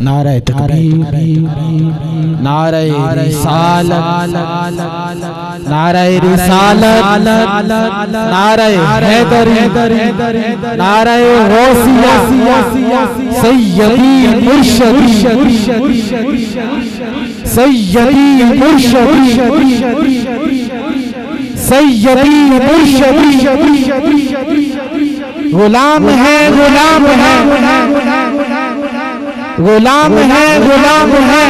नारे तकबीर, नारे रिसालत, नारे रिसालत, नारे हैदरी, नारे गौसिया, सैयदी मुर्शदी, सैयदी मुर्शदी, सैयदी मुर्शदी। गुलाम है, गुलाम है, गुलाम है, गुलाम है,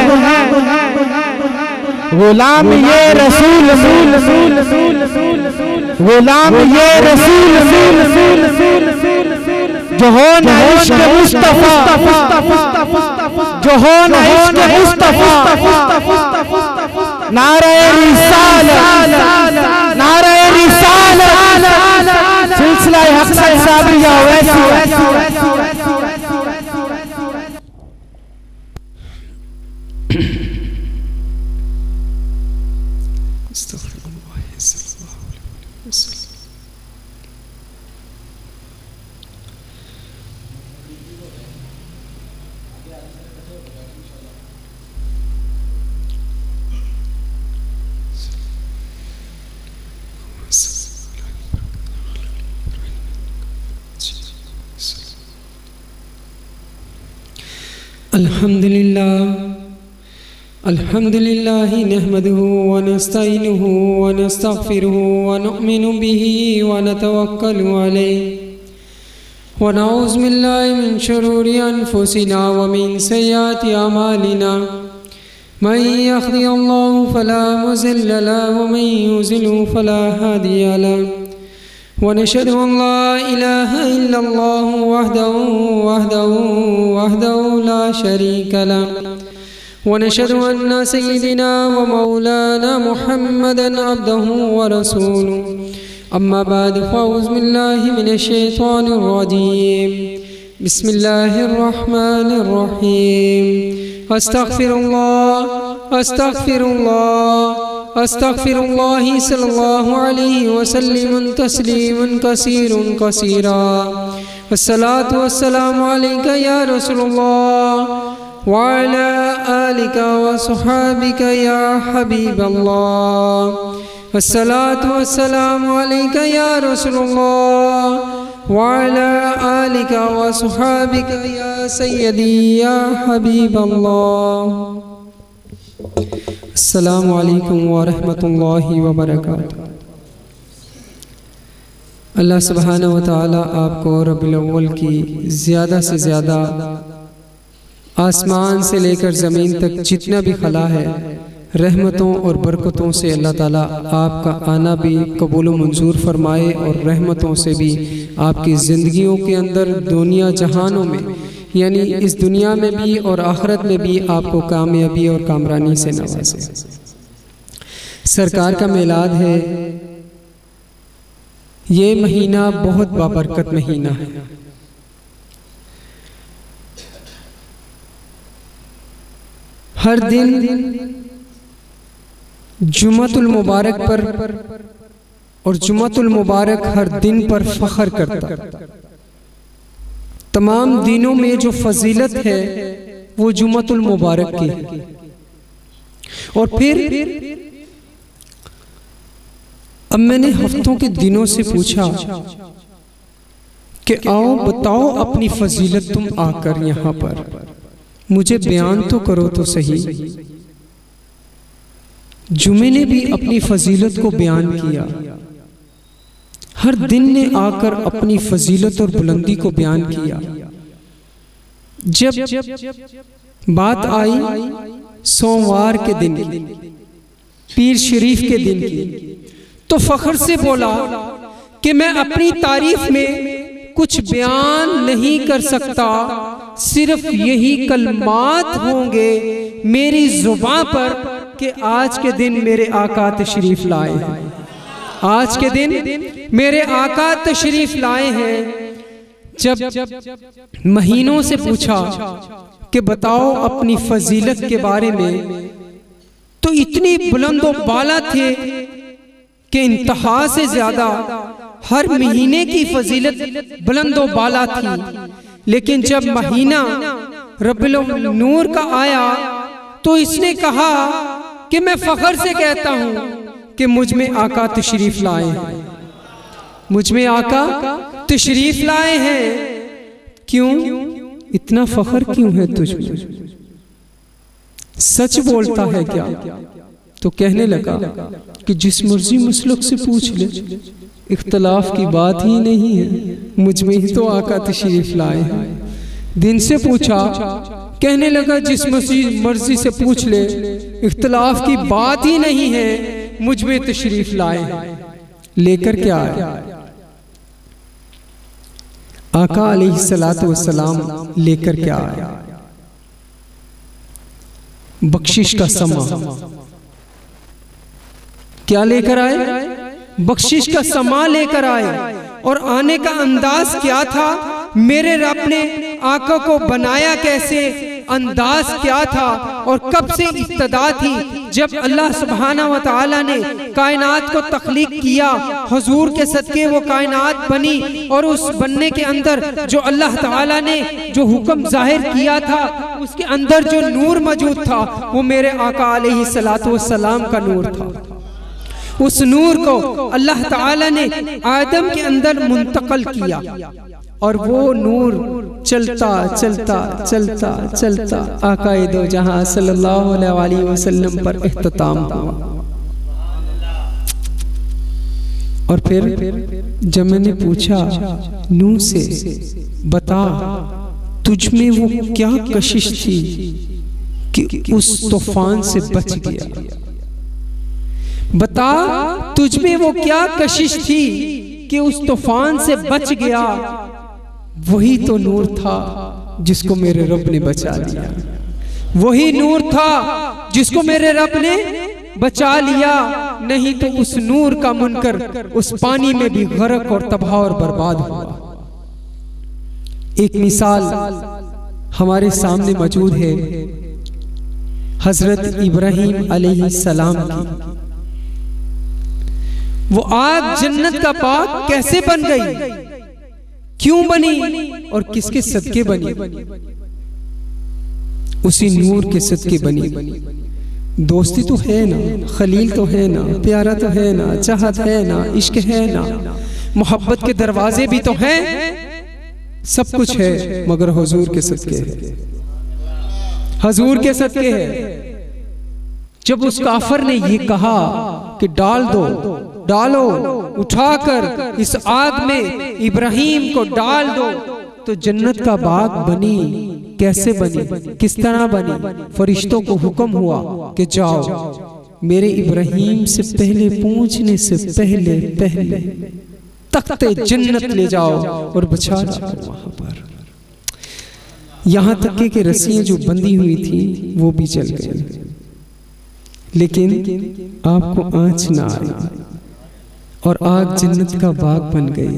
गुलाम ये रसूल, गुलाम ये रसूल, जो हो न इश्क मुस्तफा, जो हो न इश्क मुस्तफा। नारे रिसालत, नारे रिसालत, सिलसिला हक साबिया वैसी। अल्हम्दुलिल्लाह नहमदुहु व नस्तईनुहु व नस्तगफिरुहु व नुअमिनु बिही व नतवक्कलु अलैहि व नऊज़ु बिल्लाहि मिन शुरूरि अनफुसिना व मिन सय्यिआति अमालिना। मन यहदिहिल्लाहु फला मुज़िल्ल लहु व मन युज़िलहु फला हादिय लहु व नशहदु अन ला इलाहा इल्लल्लाहु वहदहु ला शरीका लहु व नशहदु अन्न सय्यिदना व मौलाना मुहम्मदन अब्दुहु व रसूलुहु। अम्मा बाद फ़अऊज़ु बिल्लाहि मिनश शैतानिर रजीम। बिस्मिल्लाहिर रहमानिर रहीम। अस्तग़फिरुल्लाह, अस्तग़फिरुल्लाह, अस्तग़फिरुल्लाह सल्लल्लाहु अलैहि वसल्लम तस्लीमन कसीरन कसीरा। अस्सलातु वस्सलामु अलैका या रसूलल्लाह व अला आलिका व सुहाबिका या हबीबल्लाह। अस्सलातु वस्सलामु अलैका या रसूलल्लाह व अला आलिका व सुहाबिका या सय्यदी या हबीबल्लाह। अस्सलामु अलैकुम व रहमतुल्लाहि व बरकातुहू। अल्लाह सुब्हानहु व तआला आपको रबीउल अव्वल की ज़्यादा से ज़्यादा आसमान से लेकर ज़मीन तक जितना भी खला है रहमतों और बरकतों से अल्लाह ताला आपका आना भी कबूल व मंजूर फरमाए और रहमतों से भी आपकी ज़िंदगियों के अंदर दुनिया जहानों में यानी इस दुनिया में भी और आखिरत में भी आपको कामयाबी और कामरानी से नवाजे। सरकार का मिलाद है, ये महीना बहुत बाबरकत महीना है। हर दिन जुम्मतुल मुबारक पर और जुम्मतुल मुबारक हर दिन पर फख्र करता। तमाम दिनों में जो फजीलत है वो जुम्मतुल मुबारक की है। और फिर अब मैंने हफ्तों के दिनों से पूछा कि आओ बताओ अपनी फजीलत तुम आकर यहाँ पर मुझे बयान तो करो तो सही। जुमे ने भी अपनी फजीलत को बयान किया, हर दिन ने आकर अपनी फजीलत और बुलंदी को बयान किया। जब बात आई सोमवार के दिन की, पीर शरीफ के दिन की, तो फख्र से बोला कि मैं अपनी तारीफ में कुछ बयान नहीं कर सकता, सिर्फ यही कलमात होंगे मेरी जुबान पर कि आज के दिन मेरे आका तशरीफ लाए हैं। आज के दिन मेरे आका तशरीफ लाए हैं। जब महीनों से पूछा कि बताओ अपनी फजीलत के बारे में, तो इतनी बुलंदो बाला थे कि इंतहा से ज्यादा हर महीने की फजीलत बुलंदो बाला थी। लेकिन जब महीना रब्बुल नूर का आया तो इसने कहा कि मैं फख्र से कहता हूं कि मुझ में आका तशरीफ लाए हैं, मुझ में आका तशरीफ लाए हैं। क्यों इतना फख्र क्यों है तुझ में? सच बोलता है क्या? तो कहने लगा कि जिस मर्जी मसलक से पूछ ले, इख्तलाफ की बात ही नहीं है, मुझ में ही तो आका तशरीफ लाए हैं। दिन से पूछा, कहने लगा जिस मर्जी से पूछ ले, इख्तलाफ की बात ही नहीं है, मुझ में तशरीफ लाए हैं। लेकर क्या आया? आका अलैहिस्सलातु वस्सलाम लेकर क्या आया? बख्शिश का समा। क्या लेकर आए? बख्शिश का समा लेकर आए। और आने का अंदाज क्या था? मेरे रब ने आका को बनाया कैसे, अंदाज क्या था और कब से इब्तिदा थी? जब अल्लाह सुब्हाना व तआला ने कायनात को तख्लीक किया, हुजूर के सदके वो कायनात बनी, और उस बनने के अंदर जो अल्लाह ताला ने जो हुक्म जाहिर किया था, उसके अंदर जो नूर मौजूद था वो मेरे आका अलैहिस्सलातु वस्सलाम का नूर था। उस नूर को अल्लाह ताला ने आदम के अंदर मुंतकल किया, और वो नूर चलता चलता चलता चलता आकाए दो जहां सल्लल्लाहु अलैहि वसल्लम पर इख्तिताम हुआ। और फिर जब मैंने पूछा नूह से, बता तुझ में वो क्या कशिश थी कि उस तूफान से बच गया? बता तुझ में वो क्या कशिश थी कि उस तूफान से बच गया? वही तो नूर था जिसको मेरे रब ने बचा लिया, वही नूर था जिसको मेरे रब ने बचा लिया। नहीं तो उस नूर का मुनकर उस पानी में भी गर्क और तबाह और बर्बाद हुआ। एक मिसाल हमारे सामने मौजूद है हजरत इब्राहीम अलैहिस्सलाम की। वो आग जन्नत का बाग कैसे बन गई, क्यों बनी और किसके सदके बनी? उसी नूर के सदके बनी। दोस्ती तो है ना, खलील तो है ना, प्यारा तो है ना, चाहत है ना, इश्क है ना, मोहब्बत के दरवाजे भी तो हैं, सब कुछ है, मगर हुजूर के सदके है, हुजूर के सदके है। जब उस काफर ने ये कहा कि डाल दो, डालो, उठाकर इस आग में इब्राहीम को डाल दो, तो जन्नत का बाग बनी। कैसे बनी, किस तरह बनी? फरिश्तों को हुक्म हुआ कि जाओ मेरे इब्राहीम से पहले पूछने से पहले पहले तख्ते जन्नत ले जाओ और बचा जाओ वहां पर। यहां तक कि रस्सियां जो बंधी हुई थी वो भी जल गई, लेकिन आपको आंच ना आई और आग जन्नत का बाग बन गई।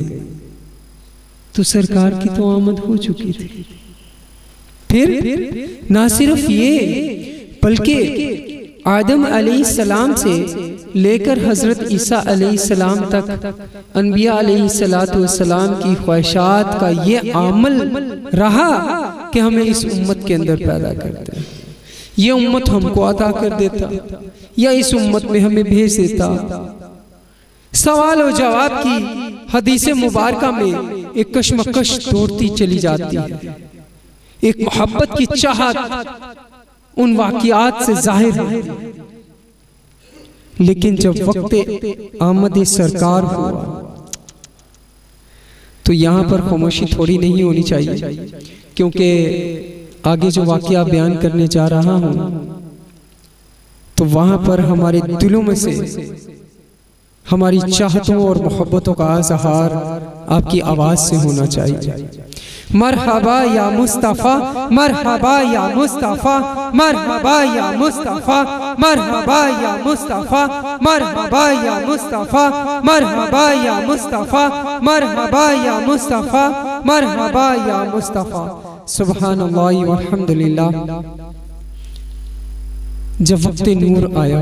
तो सरकार की तो आमद हो चुकी थी। फिर ना सिर्फ ये, बल्कि आदम अलैहिस्सलाम से लेकर हजरत ईसा अलैहिस्सलाम तक अनबिया अलैहिस्सलाम की ख्वाहिशात का ये आमल रहा कि हमें इस उम्मत के अंदर पैदा करते हैं, ये उम्मत हमको अता कर देता या इस उम्मत में हमें भेज देता। सवाल और जवाब की हदीस मुबारका में एक कशमकश दौड़ती चली जाती है, एक मोहब्बत की चाहत उन वाक़ियात से जाहिर है। लेकिन जब वक्त आमद सरकार हुआ तो यहाँ पर खामोशी थोड़ी नहीं होनी चाहिए, क्योंकि आगे जो वाक़या बयान करने जा रहा हूँ तो वहाँ पर हमारे दिलों में से हमारी चाहतों और मोहब्बतों का इज़हार आपकी आवाज़ से होना चाहिए। मरहबा या मुस्तफ़ा, मरहबा या मुस्तफ़ा, मरहबा या मुस्तफ़ा, मरहबा या मुस्तफ़ा, मरहबा या मुस्तफ़ा, मरहबा या मुस्तफ़ा, मरहबा या मुस्तफ़ा, मरहबा या मुस्तफ़ा। सुब्हानअल्लाह वल्हम्दुलिल्लाह। जब वक्त नूर आया,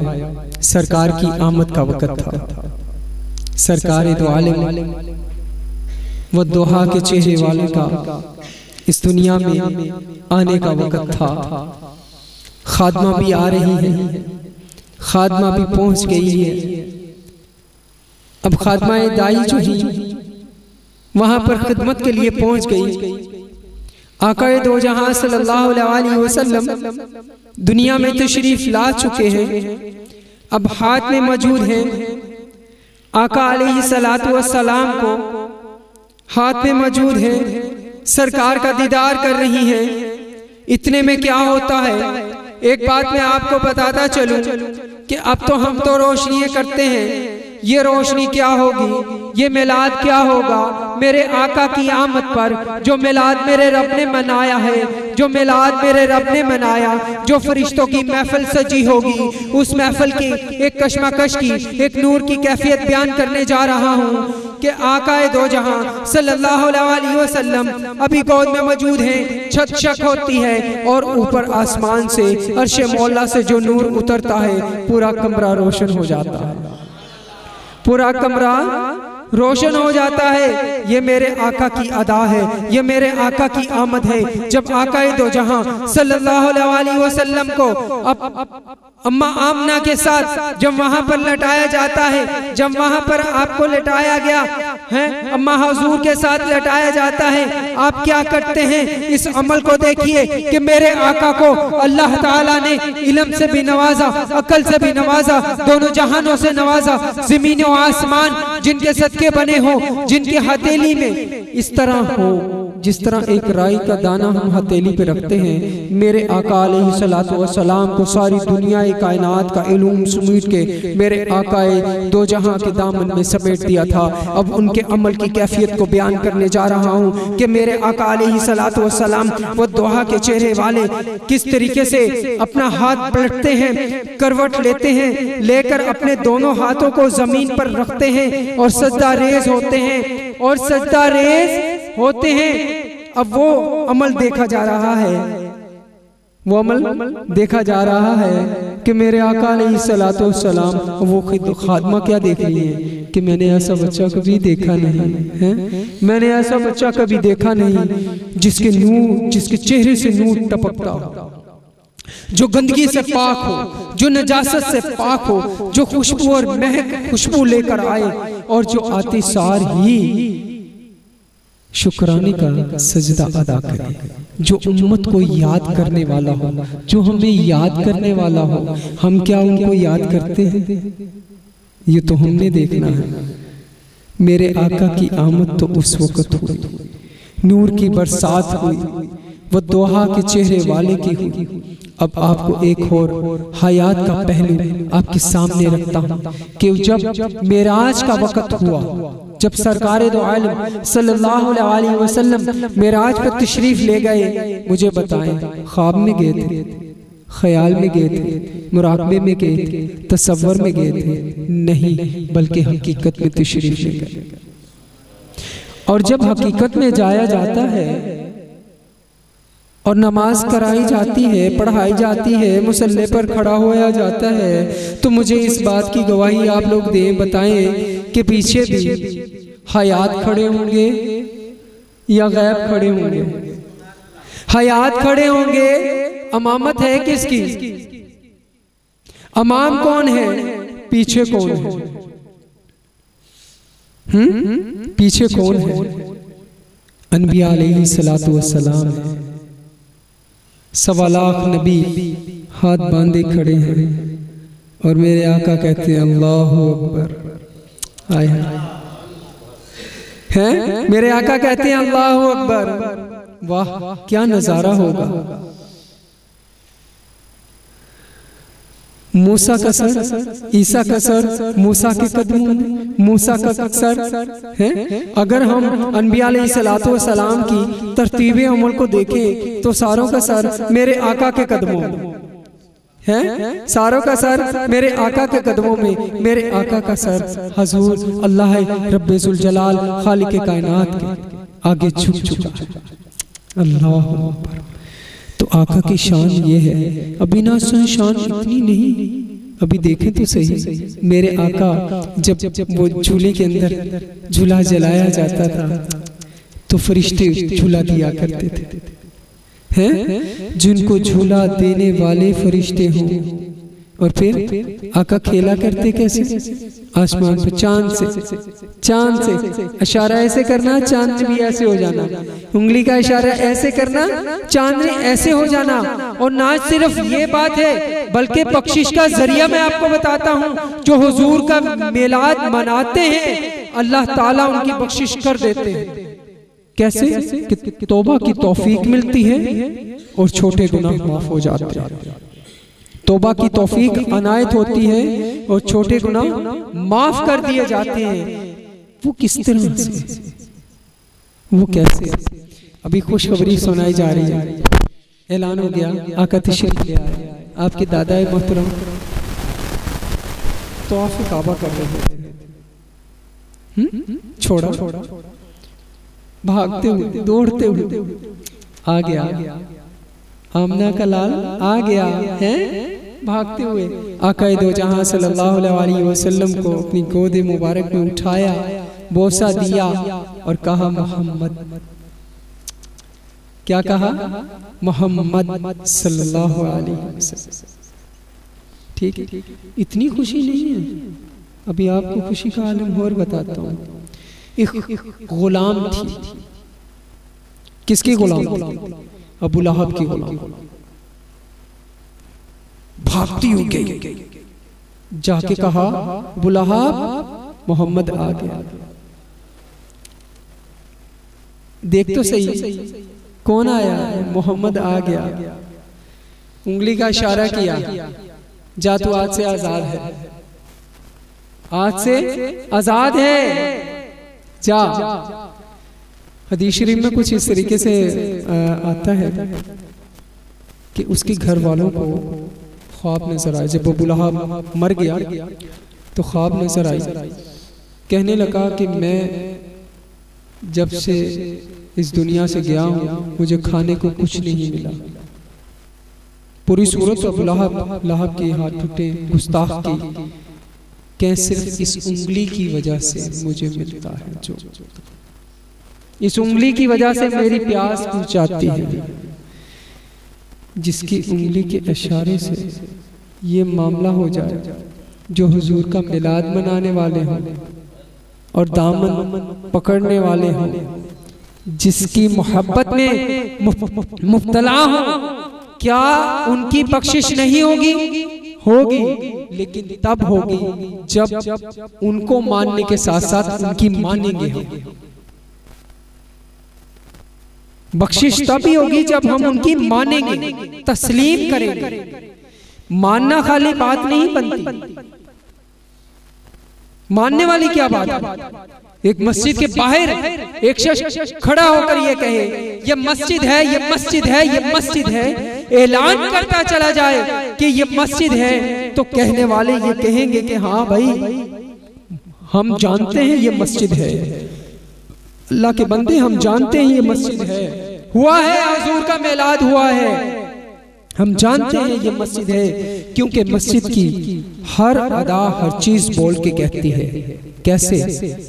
सरकार की आमद का वक़्त था। सरकार दो आलम व दोहा के चेहरे वाले का इस दुनिया में आने का वक्त था। खादमा भी आ रही है, खादमा भी पहुंच गई है। अब खादमाए दाई जो ही वहां पर खिदमत के लिए पहुंच गई। आकाए दो जहां सल्लल्लाहु अलैहि वसल्लम दुनिया में तशरीफ ला चुके हैं, अब हाथ में मौजूद हैं। आका अलैहि सलातु वस्सलाम को हाथ में मौजूद है, सरकार का दीदार कर रही है। इतने में क्या होता है, एक बात मैं आपको बताता चलूं कि अब तो हम तो रोशनी करते हैं, ये रोशनी क्या होगी, ये मिलाद क्या होगा। मेरे आका की आमद पर जो मिलाद मेरे रब ने मनाया है, जो मिलाद मेरे रब ने मनाया, जो फरिश्तों की महफिल सजी होगी, उस महफिल की एक कशमकश की, एक नूर की कैफियत बयान करने जा रहा हूँ कि आकाए दो जहां सल्लल्लाहु अलैहि वसल्लम अभी गोद में मौजूद हैं। छत शक होती है और ऊपर आसमान से अर्शे मौला से जो नूर उतरता है, पूरा कमरा रोशन हो जाता है, पूरा कमरा रोशन हो जाता है। ये मेरे आका की अदा है, ये मेरे आका की आमद है। जब आकाए दो जहां सल्लल्लाहु अलैहि वसल्लम को अम्मा आमना के साथ जब वहां पर लटाया जाता है, जब वहां पर आपको लटाया गया है, अम्मा हुजूर के साथ लटाया जाता है, आप क्या करते हैं इस अमल को देखिए कि मेरे आका को अल्लाह ताला ने इल्म से भी नवाजा, अकल से भी नवाजा, दोनों जहानों से नवाजा। जमीन और आसमान जिनके सदके बने हो, जिनकी हथेली में इस तरह हो जिस तरह एक राई का दाना हम हथेली पे रखते हैं, मेरे आका अलैहिस्सलातु वस्सलाम को सारी दुनिया कायनात का इल्म समेट के मेरे आकाए दो जहां के दामन में समेट दिया था। अब उनके अमल की कैफियत को बयान करने जा रहा हूँ कि मेरे आका अलैहिस्सलातु वस्सलाम वो दोहा के चेहरे वाले किस तरीके से अपना हाथ पलटते हैं, करवट लेते हैं, लेकर अपने दोनों हाथों को जमीन पर रखते हैं और सजदा रेज होते हैं, और सजदा रेज होते हैं। अब वो अमल देखा जा रहा है, वो अमल देखा जा रहा है कि मेरे आका अलैहिस्सलातु वस्सलाम वो खादमा क्या देख रही है कि मैंने ऐसा बच्चा कभी देखा नहीं है, मैंने ऐसा बच्चा कभी देखा नहीं जिसके नूर, जिसके चेहरे से नूर टपकता हो, जो गंदगी से पाक हो, जो नजासत से पाक हो, जो खुशबू और महक खुशबू लेकर आए, और जो आते सार ही शुक्राने का सजदा अदा करे, जो उम्मत को याद करने वाला हो, जो हमें याद करने वाला हो। हम क्या उनको याद करते हैं, ये तो हमने देखना है। मेरे आका की आमद तो उस वक्त हुई, नूर की बरसात हुई, वो दोहा के चेहरे वाले की हुई। अब आपको एक और हयात का पहलू आपके सामने रखता हूँ कि जब मेराज का वक्त हुआ, जब सरकारे दो आलम सल्लल्लाहु अलैहि वसल्लम मेराज पर तशरीफ ले गए, मुझे बताएं ख्वाब में गए थे, ख्याल में गए थे, मुराकबे में गए थे, तसव्वुर में गए थे? नहीं, बल्कि हकीकत में तशरीफ ले गए। और जब हकीकत में जाया जाता है और नमाज कराई जाती है, पढ़ाई जाती है, मुसल्ले पर खड़ा होया जाता है, तो मुझे इस बात की गवाही आप लोग दें, बताएं कि पीछे भी हयात खड़े होंगे या गैब खड़े होंगे? हयात खड़े होंगे। अमामत है किसकी? अमाम कौन है, पीछे कौन है? पीछे कौन है? अनबिया अलैहिस्सलातु वस्सलाम है। 1.25 लाख नबी हाथ बांधे खड़े हैं और मेरे आका कहते हैं अल्लाहु अकबर। आए हैं मेरे आका कहते हैं अल्लाहु अकबर। वाह, क्या नजारा होगा। मूसा का सर, ईसा का सर, मूसा के कदमों में, मूसा का सर है। अगर हम अनबिया अलैहिस्सलातु वस्सलाम की तरतीबे अमल को देखें तो सारों का सर मेरे आका के कदमों में है, सारों का सर मेरे आका के कदमों में। मेरे आका का सर हुजूर अल्लाह रब्बे जुल जलाल खालिक कायनात के आगे झुक चुका है। अल्लाह अकबर। तो आका की शान ये है। अभी ना शान इतनी नहीं, अभी देखें तो सही, मेरे आका जब वो झूले के अंदर झूला जलाया जाता था तो फरिश्ते झूला दिया करते थे, हैं जिनको झूला देने वाले फरिश्ते हों। और फिर आका खेला करते कैसे? आसमान पे चांद से इशारा ऐसे करना, चांद ने भी ऐसे हो जाना, उंगली का इशारा ऐसे करना, चांद ने ऐसे हो जाना। और ना सिर्फ ये बात है, बल्कि बख्शिश का जरिया मैं आपको बताता हूँ, जो हुजूर का मिलाद मनाते हैं अल्लाह ताला उनकी बख्शिश कर देते हैं। कैसे? कि तौबा की तौफीक मिलती है और छोटे गुनाह माफ हो जाते हैं। तौबा की तौफीक अनायत होती है और छोटे गुनाह माफ कर दिए जाते हैं। वो किस तरह से, वो कैसे? अभी खुशखबरी सुनाई जा रही है, ऐलान हो गया, आका तशरीफ ले आए, आपके दादा मोहतरम तवाफ काबा कर रहे थे, छोड़ा भागते हुए दौड़ते हुए आ गया, आमना का लाल आ गया है भागते हुए। आकाए दो जहां सल्लल्लाहु अलैहि वसल्लम को अपनी गोद मुबारक में उठाया, बोसा दिया और कहा मोहम्मद। क्या कहा? मोहम्मद सल्लल्लाहु अलैहि वसल्लम। ठीक है, इतनी खुशी नहीं है, अभी आपको खुशी का आलम और बताता हूँ। एक गुलाम थी, किसकी गुलाम थी? अबू लहब की गुलाम। भागती हुई गई, जाके कहा अबू लहब मोहम्मद आ गया। देख तो सही कौन आया? मोहम्मद आ गया। उंगली का इशारा किया, जा तू आज से आजाद है, आज से आजाद है, जा। हदीस शरीफ में कुछ इस तरीके से आता है कि उसके घर वालों को ख्वाब नजर आया। जब अबू लहब मर गया तो ख्वाब नजर आई, कहने लगा कि मैं जब से इस दुनिया से गया हूँ मुझे खाने को कुछ नहीं मिला। पूरी सूरत अबू लहब के हाथ टूटे, गुस्ताख की, क्या सिर्फ इस उंगली की वजह से मुझे मिलता है, जो इस उंगली की वजह से मेरी प्यास बुझाती है, जिसकी उंगली के इशारे से ये मामला हो जाए, जो हुजूर का मिलाद मनाने वाले हों और दामन पकड़ने वाले हों, जिसकी मोहब्बत में मुब्तला हो, क्या उनकी बख्शिश नहीं होगी? होगी, लेकिन तब होगी जब उनको मानने के साथ साथ उनकी मानेंगे हम। बख्शिश तभी होगी जब हम उनकी मानेंगे, तस्लीम करेंगे। मानना खाली बात नहीं बनती, मानने वाली क्या बात है? एक मस्जिद के बाहर एक शख्स खड़ा होकर ये कहे ये मस्जिद है, ये मस्जिद है, ये मस्जिद है, ऐलान करता चला जाए कि ये मस्जिद है, तो कहने वाले ये कहेंगे कि हाँ भाई हम जानते हैं ये मस्जिद है, अल्लाह के बंदे हम जानते हैं ये मस्जिद है, हुआ है हुजूर का मिलाद हुआ है, हम जानते हैं ये मस्जिद है। क्योंकि मस्जिद की हर अदा हर चीज बोल के कहती है। कैसे?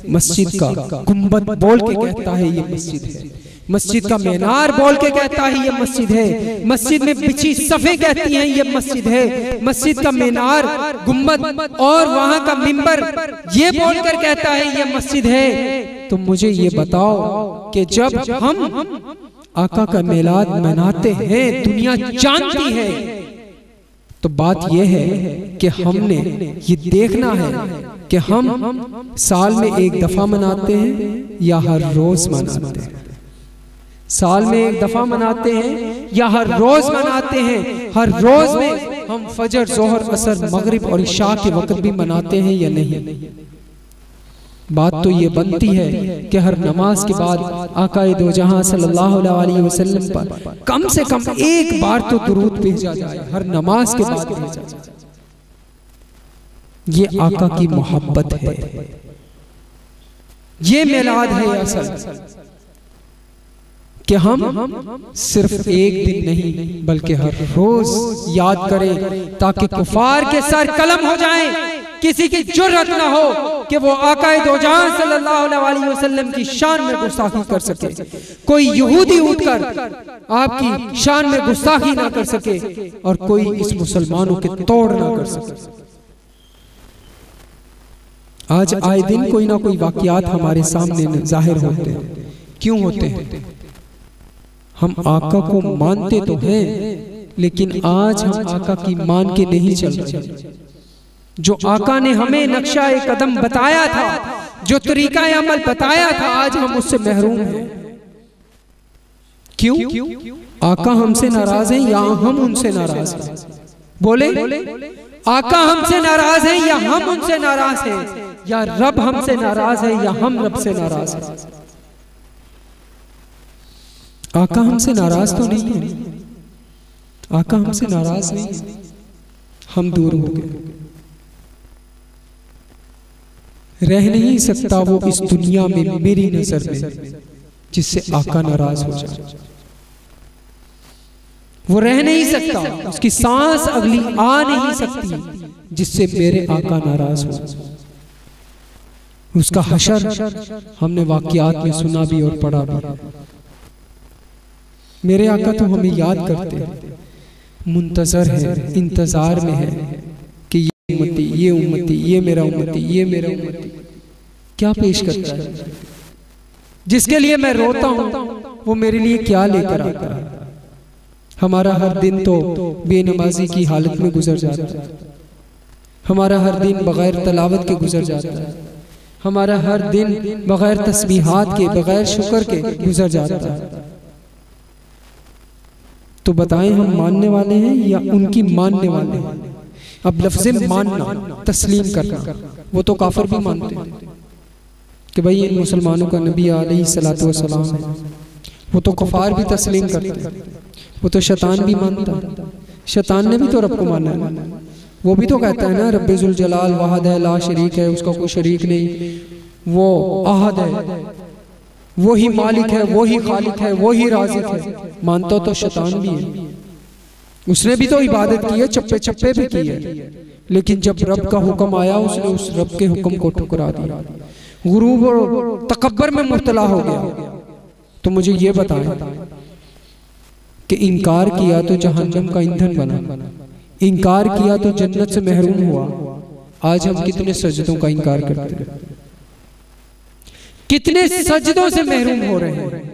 मस्जिद का गुंबद बोल के कहता है ये मस्जिद है, मस्जिद का मीनार बोल के कहता है ये मस्जिद है, मस्जिद में बिछी सफ़े कहती हैं ये मस्जिद है, मस्जिद का मीनार गुंबद और वहां का मिंबर ये बोलकर कहता है ये मस्जिद है। तो मुझे ये बताओ कि जब हम आका का मिलाद मनाते हैं, दुनिया जानती है, तो बात यह है कि हमने ये देखना है कि हम साल में एक दफा मनाते हैं या हर रोज मनाते हैं। साल में एक दफा मनाते हैं या हर रोज मनाते हैं। हर रोज में हम फजर, जोहर, असर, मगरिब और इशा के वक्त भी मनाते हैं या नहीं? बात तो ये बनती है कि हर नमाज के बाद आकाए दो जहां सल्लल्लाहु अलैहि वसल्लम पर कम से कम एक बार तो दुरूद भेजा जाए, हर नमाज के बाद भेजा जाए। ये आका की मोहब्बत है, ये मिलाद है असल, कि हम सिर्फ एक दिन नहीं बल्कि हर रोज याद करें, ताकि कुफार के सर कलम हो जाएं, किसी की जुर्रत ना हो कि वो आकाए दो जहां सल्लल्लाहु अलैहि वसल्लम की शान में गुस्ताखी कर सके। कोई यहूदी उठकर आपकी शान में गुस्ताखी ना कर सके और कोई इस मुसलमानों के तोड़ ना कर सके। आज आए दिन कोई ना कोई वाकयात हमारे सामने जाहिर होते हैं। क्यों होते हैं? हम आका को मानते तो हैं, लेकिन आज हम आका की मान के नहीं चल रहे। जो आका ने हमें नक्शा एक कदम बताया था, जो तरीका अमल बताया था, आज हम उससे महरूम हैं। क्यों? आका हमसे नाराज है या हम उनसे नाराज हैं? बोले, आका हमसे नाराज है या हम उनसे नाराज हैं? या रब हमसे नाराज है या हम रब से नाराज हैं? आका हमसे नाराज तो नहीं है, आका हमसे नाराज नहीं है, हम दूर हो गए। रह नहीं सकता वो इस दुनिया में मेरी नजर में जिससे आका नाराज हो जाए। वो रह नहीं सकता, उसकी सांस अगली आ नहीं सकती जिससे मेरे आका नाराज हो। उसका हशर हमने वाकयात में सुना भी और पढ़ा भी। मेरे आका तो हमें याद करते हैं, मुंतजर है, इंतजार में है कि ये उम्मती, ये उम्मती, ये मेरा उम्मती, ये मेरा उम्मती। क्या पेश करता है? जिसके लिए मैं रोता हूं वो मेरे लिए क्या लेकर आता है? हमारा हर दिन तो बेनमाजी की हालत में गुजर जाता है, हमारा हर दिन बगैर तलावत के गुजर जाता है, हमारा हर दिन बगैर तस्बीहात के, बगैर शुक्र के गुजर जाता है। तो बताएं, हम मानने वाले हैं या उनकी मानने वाले हैं? अब लफ्ज़ मानना, तस्लीम करना, वो तो काफिर भी मानते हैं कि भाई इन मुसलमानों का नबी अलैहिस्सलातु वस्सलाम है। वो तो कुफार भी तस्लीम करते हैं, वो तो शैतान भी मानता है। शैतान ने भी तो रब को माना है, वो भी तो कहता है ना रब्बे जुल जलाल वाहद है, ला शरीक है, उसका कोई शरीक नहीं, वो अहद है, वो ही मालिक है, वो ही खालिक है, वो ही राज़िक है। मानता तो शैतान भी है, उसने भी तो इबादत की है, चप्पे चप्पे भी की है, लेकिन जब रब का हुक्म आया उसने उस रब के हुक्म को ठुकरा दिया, गुरूर और तकब्बर में मुब्तला हो गया। तो मुझे ये बताएं कि इनकार किया तो जहन्नम का ईंधन बना, इनकार किया तो जन्नत से महरूम हुआ। आज हम कितने सजदों का इनकार करते हैं, कितने सजदों से महरूम हो रहे हैं,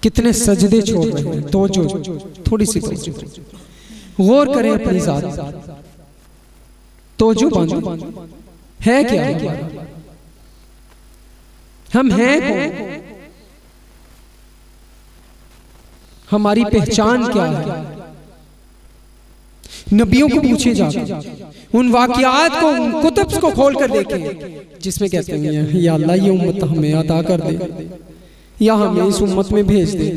कितने सजदे छोड़ रहे हैं। तो जो थोड़ी सी गौर करें अपनी जात, तो जो है क्या, हम हैं कौन, हमारी पहचान क्या है? नबियों को पूछे जाकर, उन वाकयात को, उन कुतुब को खोल कर देखें जिसमें कहते हैं या अल्लाह ये उम्मत हमें अता कर दे, या हमें इस उम्मत में भेज दे,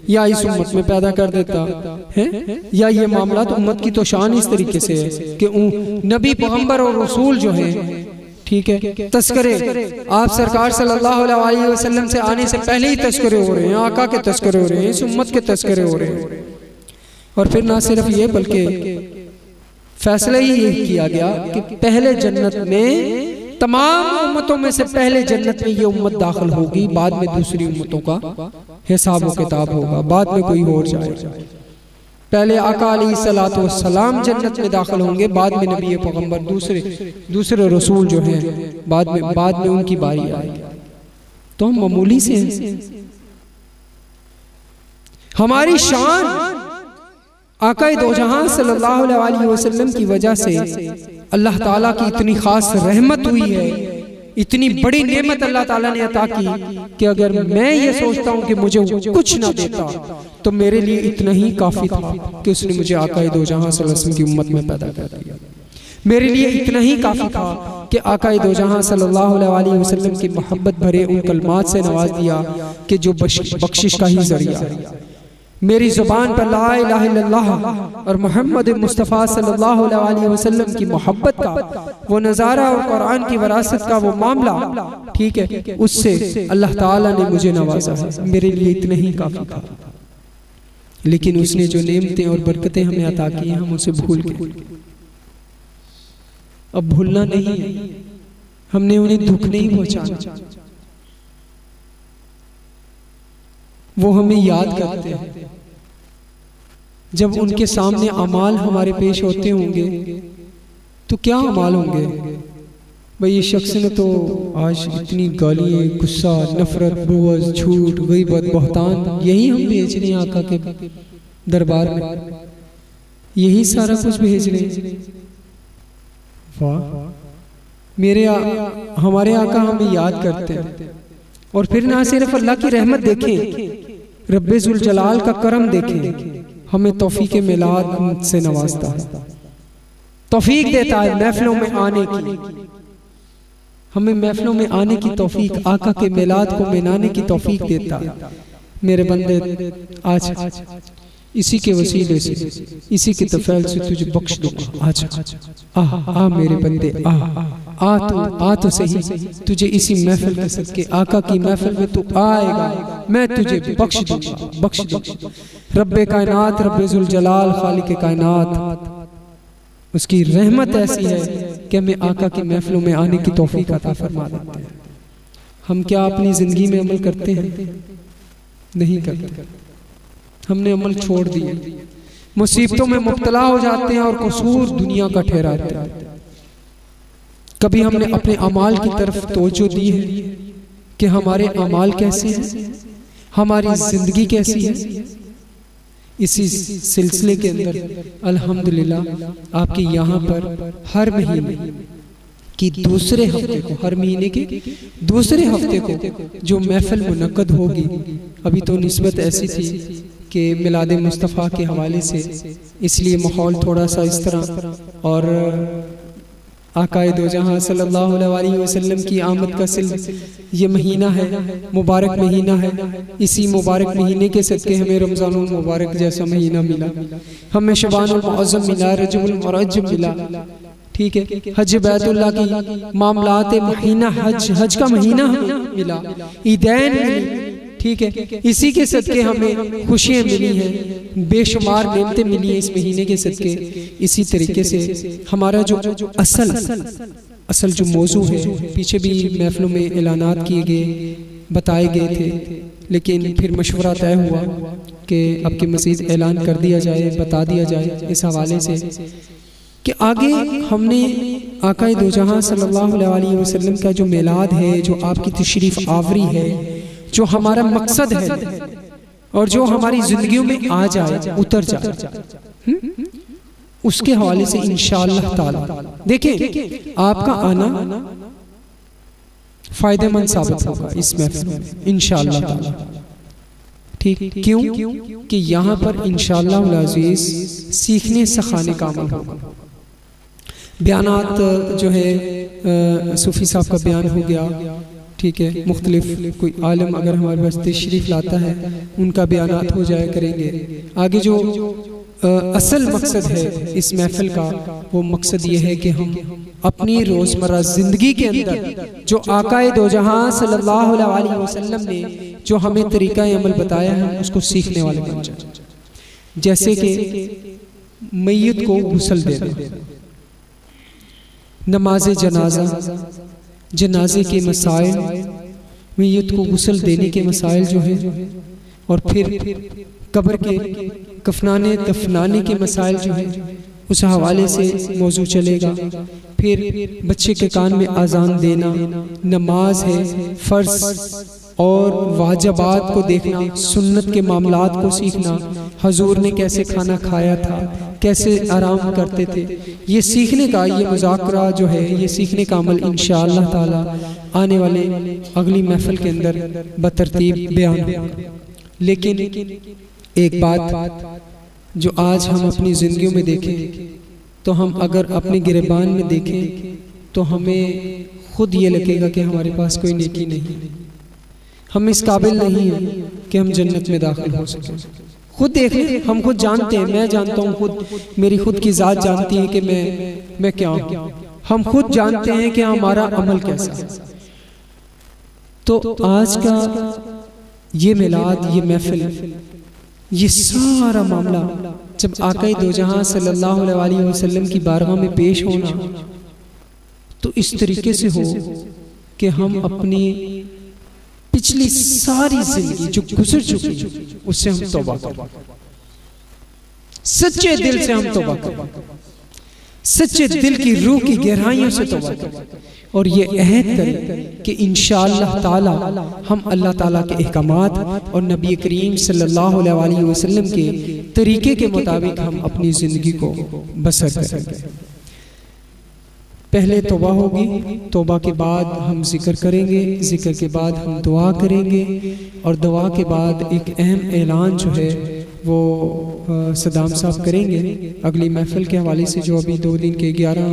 या इस उम्मत में पैदा कर देता है, या ये मामला तो उम्मत की तो शान इस तरीके से है कि नबी पैगंबर और रसूल जो है, ठीक है, तस्करे आप सरकार सल्लल्लाहु अलैहि वसल्लम से आने से पहले ही तस्करे हो रहे हैं, आका के तस्करे हो रहे हैं, इस उम्मत के तस्करे हो रहे हैं। और फिर ना सिर्फ ये बल्कि फैसला ही यही किया गया कि पहले जन्नत में, तमाम उम्मतों में से पहले जन्नत में ये उम्मत दाखिल होगी, बाद में दूसरी उम्मतों का हिसाब व किताब होगा, बाद में कोई और जाएगा। पहले आका अलैहिस्सलातु वस्सलाम जन्नत में दाखिल होंगे, बाद में नबी पैगंबर, दूसरे रसूल जो हैं बाद में उनकी बारी आएगी। तो हम मामूली से हैं। हमारी शान आका दो जहां सल्लल्लाहु अलैहि वसल्लम की वजह से अल्लाह ताला की इतनी खास रहमत हुई है, इतनी बड़ी नेमत अल्लाह ताला ने अता की कि अगर मैं ये सोचता हूँ कि मुझे कुछ ना देता तो मेरे लिए इतना ही काफी था कि उसने मुझे आका दो जहां सल्लल्लाहु अलैहि वसल्लम की उम्मत में पैदा कर दिया। मेरे लिए इतना ही काफी था कि आका दो जहां सल्लल्लाहु अलैहि वसल्लम की मोहब्बत भरे उन कलमात से नवाज दिया कि जो बख्शिश का ही जरिया है। मेरी जुबान पर ला इलाहा इल्लल्लाह और मोहम्मद मुस्तफ़ा सल्लल्लाहु अलैहि वसल्लम की मोहब्बत का वो नज़ारा और कुरान की विरासत का वो मामला, ठीक है, उससे अल्लाह ताला ने मुझे नवाजा है। मेरे लिए इतना ही काफी था। लेकिन उसने जो नेमतें और बरकतें हमें अता की हैं, हम उसे भूल गए। अब भूलना नहीं है, हमने उन्हें दुख नहीं पहुंचाना, वो हमें याद करते हैं। जब उनके सामने अमाल हमारे पेश होते होंगे तो क्या अमाल होंगे? भाई ये शख्स ने तो आज इतनी गालियाँ, गुस्सा, नफरत, बुग़्ज़, झूठ, ग़ीबत, बहतान, यही हम भेज रहे हैं आका के दरबार में, यही सारा कुछ भेज रहे हैं। वाह, हमारे आका हमें याद करते हैं। और फिर ना सिर्फ अल्लाह की रहमत देखें, रब्बे जुल जलाल का करम देखें, हमें तौफीक मिलाद से नवाजता है, तौफीक देता है महफिलों में आने की, हमें महफिलों में आने की तौफीक, आका के मिलाद को मनाने की तौफीक देता है। मेरे बंदे, आज इसी के वसीले से, इसी के तफैल से तुझे बख्श दूंगा। आज आ मेरे बंदे, आ तो सही, तुझे इसी महफिल के सदके, आका की महफिल में तू आएगा, मैं तुझे बख्श दूंगा। रब्बे कायनात, रब्बे जुल जलाल, खालिक कायनात, उसकी रहमत ऐसी है कि हमें आका की महफिलों में आने की तौफीक अता फरमा देते हैं। हम क्या अपनी जिंदगी में अमल करते हैं? नहीं करते, हमने अमल छोड़ दिए, मुसीबतों में मुब्तला हो जाते हैं और कसूर दुनिया का ठहराते हैं। कभी हमने अपने अमाल की तरफ तवज्जो दी है कि हमारे अमाल कैसे हैं, हमारी जिंदगी कैसी है? इसी सिलसिले के अंदर अल्हम्दुलिल्लाह आपके यहाँ पर हर महीने की दूसरे हफ्ते को, हर महीने के दूसरे हफ्ते को जो महफिल मुनक्कद होगी, अभी तो निस्बत ऐसी थी कि मिलाद मुस्तफ़ा के हवाले से, इसलिए माहौल थोड़ा सा इस तरह, और आकाए दो जहां सल्लल्लाहु अलैहि वसल्लम की आमद का ये महीना है, मुबारक महीना है। इसी मुबारक महीने के सदके हमें रमज़ानुल मुबारक जैसा महीना मिला, हमें शबानुल मुअज़्ज़म मिला, रजबुल मुरज्जब मिला, ठीक है, हज बैतुल्लाह की मामलात महीना, हज का महीना हमें मिला, ईदैन मिली, ठीक है। इसी के सदके हमें खुशियाँ मिली हैं, बेशुमार नेमतें मिली हैं इस महीने के सदके। इसी तरीके से हमारा जो असल जो मौजू है, पीछे भी महफिलों में ऐलानात किए गए, बताए गए थे, लेकिन फिर मशवरा तय हुआ कि अब के मज़ीद ऐलान कर दिया जाए, बता दिया जाए इस हवाले से कि आगे हमने आका दो जहां सल्लल्लाहु अलैहि वसल्लम का जो मिलाद है, जो आपकी तशरीफ आवरी है, जो हमारा मकसद है और जो हमारी जिंदगियों में आ जाए, उतर जाए, उसके हवाले से इंशाअल्लाह ताला देखिए आपका आना फायदेमंद साबित होगा इस महफिल में इंशाअल्लाह ताला। ठीक, क्यों? कि यहाँ पर इंशाअल्लाह अज़ीज़ सीखने सिखाने का अमल होगा। बयानात जो है सूफी साहब का बयान हो गया, ठीक है, मुख्तलिफ कोई आलम अगर हमारे पास तशरीफ लाता है उनका बयानात हो जाया करेंगे। आगे जो असल मकसद है इस महफिल का, वो मकसद ये है कि हम अपनी रोज़मर्रा ज़िंदगी के अंदर जो आकाए दो जहां सल्लल्लाहु अलैहि वसल्लम ने जो हमें तरीका अमल बताया है, उसको सीखने वाले बन जाए। जैसे कि मैयत को गुस्ल देना, नमाज जनाजा, जनाजे के मसाइल, मैयत को गुस्ल देने के मसाइल जो है, और फिर कब्र के कफनाने दफनाने के मसाइल जो है, उस हवाले से मौजू चलेगा। फिर बच्चे के कान में आज़ान देना, नमाज है, फ़र्ज और वाजिबात को देखना, सुन्नत के मामलात को सीखना, हजूर ने कैसे खाना खाया था, कैसे आराम करते थे, ये सीखने का, ये मुज़ाकरा जो है, ये सीखने का अमल इंशाअल्लाह ताला आने वाले अगली महफिल के अंदर बतरतीब बयान होगा। लेकिन एक बात जो आज हम अपनी ज़िंदगियों में देखें, तो हम अगर अपने गिरबान में देखें तो हमें खुद ये लगेगा कि हमारे पास कोई नेकी नहीं, हम इस काबिल नहीं हैं कि हम जन्नत में दाखिल हो सकें। खुद देख लें, हम खुद जानते हैं, मैं जानता हूँ, खुद मेरी खुद की ज़ात जानती है कि मैं क्या हूँ। हम खुद जानते हैं कि हमारा अमल कैसा है। तो आज का ये मिलाद, ये महफिल, ये सारा मामला जब आका दो जहां सल्लल्लाहु अलैहि वसल्लम की बारगाह में पेश होना, तो इस तरीके से हो कि हम अपनी पिछली सारी जिंदगी जो गुजर चुकी उससे हम तौबा करें, सच्चे दिल से हम तौबा करें, सच्चे दिल की रूह की गहराइयों से तौबा करें और ये अहद करें कि इंशाअल्लाह ताला हम अल्लाह ताला के अहकामात और नबी करीम सल्लल्लाहु अलैहि वसल्लम के तरीके के मुताबिक हम अपनी ज़िंदगी को बसर करेंगे। पहले तौबा होगी, तौबा के बाद हम जिक्र करेंगे, जिक्र के बाद हम दुआ करेंगे और दुआ के बाद एक अहम ऐलान जो है वो सदाम साहब करेंगे अगली महफिल के हवाले से, जो अभी 2 दिन के 11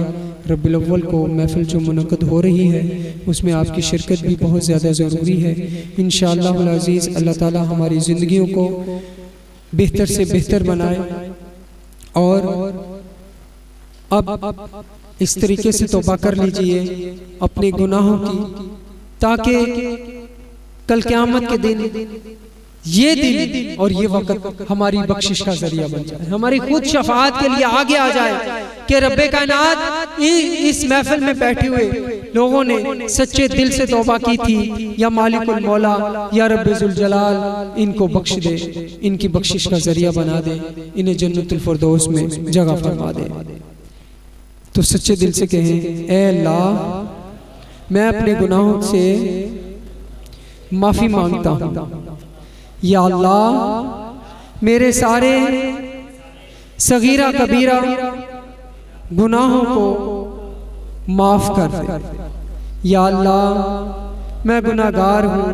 रबीउल अव्वल को महफिल जो मुनक़द हो रही है उसमें आपकी शिरकत भी बहुत ज़्यादा ज़रूरी है। इंशाअल्लाहुल अज़ीज़ अल्लाह ताला हमारी ज़िंदगियों को बेहतर से बेहतर बनाए और अब इस तरीके से तौबा कर लीजिए अपने गुनाहों की, ताकि कल क़यामत के दिन ये दिन और ये वक्त हमारी बख्शिश का जरिया बन जाए, हमारी खुद शफाअत के लिए आगे आ जाए कि रब्बे कायनात इस महफिल में बैठे हुए लोगों ने सच्चे दिल से तौबा की थी, या मालिकुल मौला या रब्बे जुल जलाल इनको बख्श दे, इनकी बख्शिश का जरिया बना दे, इन्हें जन्नतुल फिरदौस में जगह फरमा दे। तो सच्चे दिल से कहें, ऐ अल्लाह मैं अपने गुनाहों से माफ़ी मांगता हूँ, या अल्लाह मेरे सारे सगीरा कबीरा गुनाहों को माफ़ कर दे, या अल्लाह मैं गुनाहगार हूँ,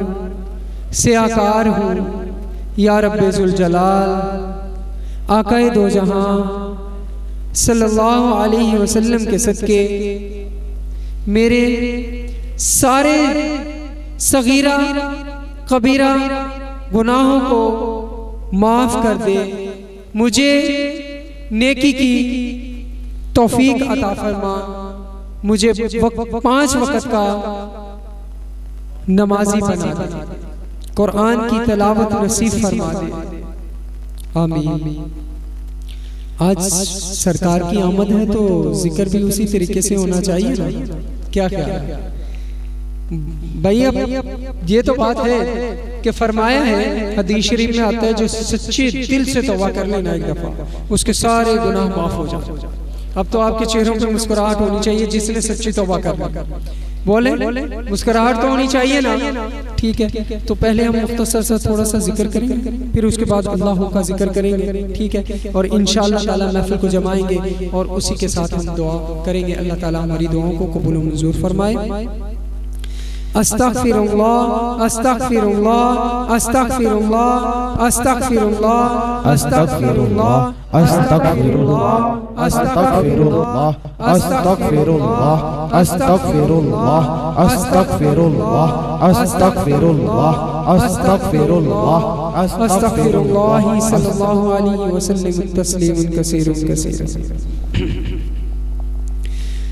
सियाकार हूँ, या रब्बे जुल जलाल आकाए दो जहां सल्लल्लाहु अलैहि वसल्लम के सदके मेरे सारे सगीरा कबीरा गुनाहों को माफ़ कर दे, मुझे नेकी की तौफीक अता फरमा, मुझे 5 वक्त का नमाजी बना दे, कुरान की तिलावत नसीब फरमा दे, आमीन। आज सरकार की आमद है तो जिक्र भी उसी तरीके से होना चाहिए ना, क्या क्या भाई। अब ये तो बात है कि फरमाया है, हदीस शरीफ में आता है, जो सच्चे दिल से तौबा कर लेना एक दफा उसके सारे गुनाह माफ हो जाते। अब तो आपके चेहरों पे मुस्कुराहट होनी चाहिए जिसने सच्ची तौबा कर ली, बोले मुस्कुराहट तो होनी चाहिए ना, ठीक है। तो पहले हम मुख्तसर सा थोड़ा सा जिक्र करेंगे, फिर उसके बाद अल्लाह का जिक्र करेंगे, ठीक है। और इंशाअल्लाह ताला महफिल को जमाएंगे और उसी के साथ हम दुआ करेंगे। अल्लाह ताला हमारी दुआओं को कबूल व मंजूर फरमाए। अस्तगफिरुल्लाह अस्तगफिरुल्लाह अस्तगफिरुल्लाह अस्तगफिरुल्लाह अस्तगफिरुल्लाह अस्तगफिरुल्लाह अस्तगफिरुल्लाह अस्तगफिरुल्लाह अस्तगफिरुल्लाह अस्तगफिरुल्लाह अस्तगफिरुल्लाह अस्तगफिरुल्लाह अस्तगफिरुल्लाह सल्लल्लाहु अलैहि वसल्लम तस्लीमन कसीरन कसीरन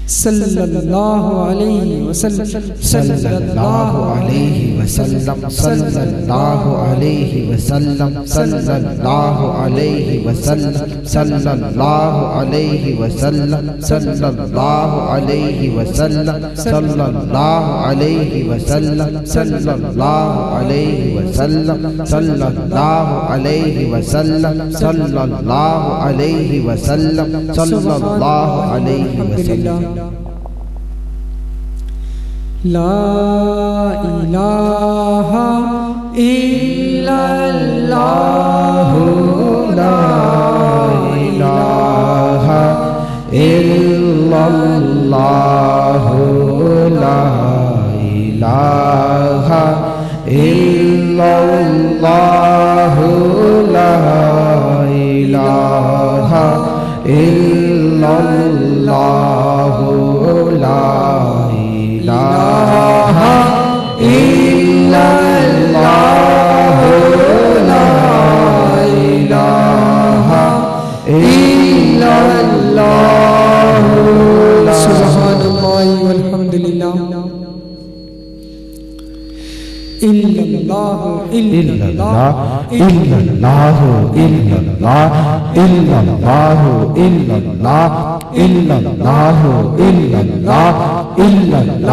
सल्लल्लाहु अलैहि वसल्लम सल्लल्लाहु अलैहि वसल्लम सल्लल्लाहु अलैहि वसल्लम सल्लल्लाहु अलैहि वसल्लम सल्लल्लाहु अलैहि वसल्लम सल्लल्लाहु अलैहि वसल्लम सल्लल्लाहु अलैहि वसल्लम सल्लल्लाहु अलैहि वसल्लम सल्लल्लाहु अलैहि वसल्लम सल्लल्लाहु अलैहि वसल्लम सल्लल्लाहु अलैहि वसल्लम। ला इलाहा इल्लल्लाह ला इलाहा इल्लल्लाह ला इलाहा इल्लल्लाह ला इलाहा इल्लल्लाह ला इलाहा इल्लल्लाह ला इलाहा इल्लल्लाह सुब्हानल्लाह वल्हम्दुलिल्लाह इल्लल्लाह इल्लल्लाह इल्लल्लाह इल्लल्लाह इल्लल्लाह इल्लल्लाह इल्लल्लाह इल्लल्लाह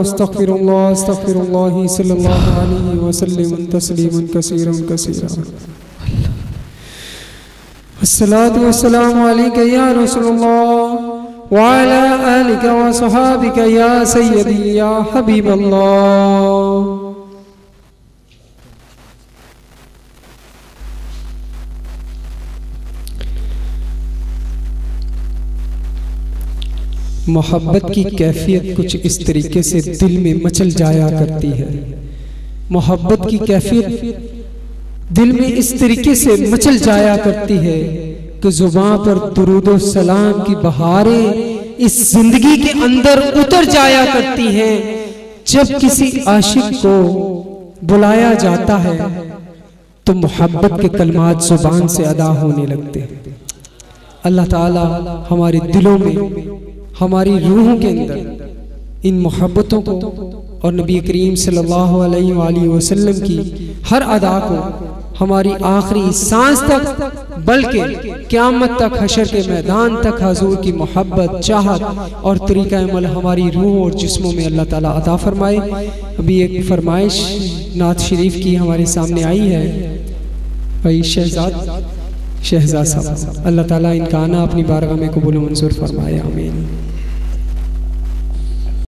अस्तगफिरुल्लाह अस्तगफिरुल्लाह सल्लल्लाहु अलैहि वसल्लम तस्लीमन कसीरन कसीरा। अस्सलातु वस्सलामु अलैका या रसूलल्लाह व अला आलिका व सहाबिका या सय्यदी या हबीबल्लाह। मोहब्बत की कैफियत कुछ इस तरीके से दिल में मचल जाया करती है। मोहब्बत की कैफियत दिल में इस तरीके से मचल जाया करती है कि जुबान पर दुरूद सलाम की बहारें इस जिंदगी के अंदर उतर जाया करती हैं। जब किसी आशिक को बुलाया जाता है तो मोहब्बत के कलमात जुबान से अदा होने लगते हैं। अल्लाह ताला हमारे दिलों में, हमारी रूहों के अंदर इन मोहब्बतों को और नबी करीम सल्लल्लाहु अलैहि वसल्लम की हर अदा को हमारी आखिरी सांस तक बल्कि क़यामत तक, हशर के मैदान तक हुजूर की मोहब्बत, चाहत और तरीक़ा अमल हमारी रूह और जिस्मों में अल्लाह ताला अता फरमाए। अभी एक फरमाइश नात शरीफ की हमारे सामने आई है भाई शहजाद साहब। अल्लाह ताला इनका आना अपनी बारगाह में कबूल मंजूर फरमाए, आमीन।